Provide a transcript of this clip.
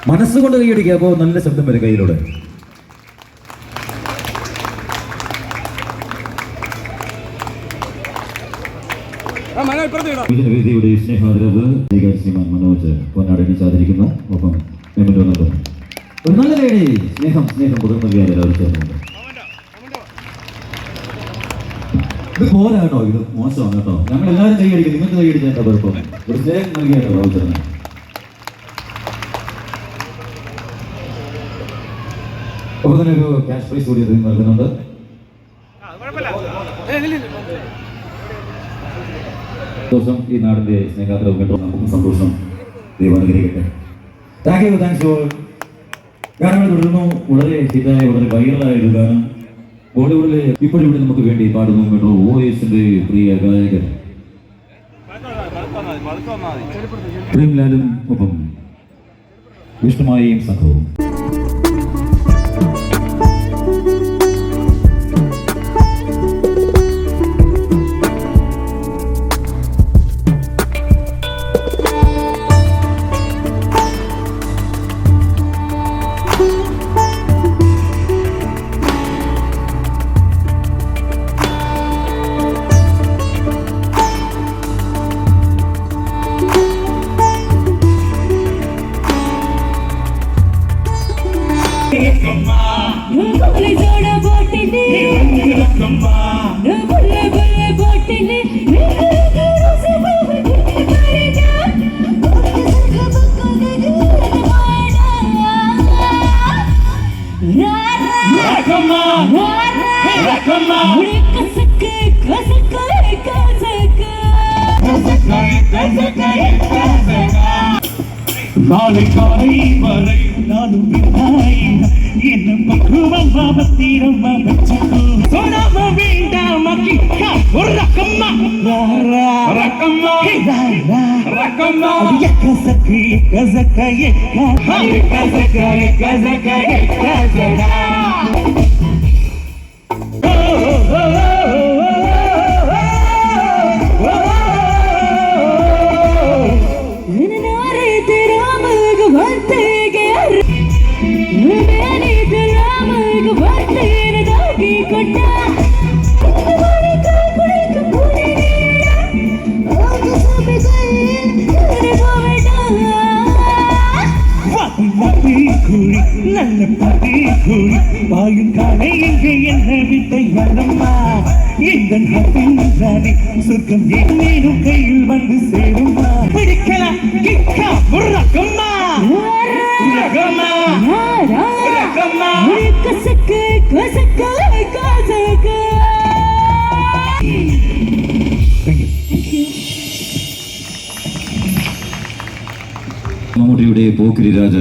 മനസ്സുകൊണ്ട് കൈയടിക്കുക. അപ്പോൾ നല്ല ശബ്ദം വരും കയ്യിലൂടെ. വേദിയുടെ സ്നേഹാദരവ് ശ്രീമാൻ മനോജ് പൊന്നാടണി സാധിക്കുന്നു. ഒപ്പം ഒരു നല്ല ലേഡി സ്നേഹം പകർന്നു നൽകിയാൽ എല്ലാവരും ചേർന്നുണ്ട്. ഇത് പോരാ കേട്ടോ, ഇത് മോശമാണ് കേട്ടോ. ഞങ്ങൾ എല്ലാവരും കൈയടിക്കും, നിങ്ങൾക്ക് കൈയടിച്ചാൽ എന്താ കുഴപ്പം? ഒരു സ്നേഹം നൽകിയാട്ടോ ചേർന്ന്. ഒപ്പം തന്നെ ഒരു ക്യാഷ് പ്രൈസ് കൂടി നൽകുന്നുണ്ട്. സന്തോഷം. ഈ നാടിന്റെ സ്നേഹാദരവ് കേട്ടോ, നമുക്കും സന്തോഷം. ദൈവം അനുഗ്രഹിക്കട്ടെ. Thanks all. ഗാനങ്ങൾ തുടരുന്നു. വളരെ ഹിറ്റായ, വളരെ വൈറലായ ഒരു ഗാനം ബോളിവുഡിലെ ഇപ്പോഴും ഇവിടെ നമുക്ക് വേണ്ടി പാടുന്നു കേട്ടോ. OSന്റെ പ്രിയ ഗായകൻ പ്രേംലാലും ഒപ്പം വിഷ്ണുമായും സംഘവും. நாளை காலை வரை நானும் என்ன பக்குவம் பாபத்தீரம் வச்சுக்கோ சொல்லாம வேண்டாம் ஒரு ரக்கம்மா ரக்கம்மா ரக்கம்மா கசக்கு கசக்க கசக்க கசக்க கசடா நல்ல பதி கூறி பாயும் காலை எங்கே என்ன வித்தை வரம்மா எந்த சொர்க்கம் எங்கேனும் கையில் வந்து சேருமா பிடிக்கலாம் கிக்கா ரகம்மா ரகம்மா ரகம்மா கசக்கு கசக்கு கசக்கு. മമ്മൂട്ടിയുടെ പോക്കിരി രാജ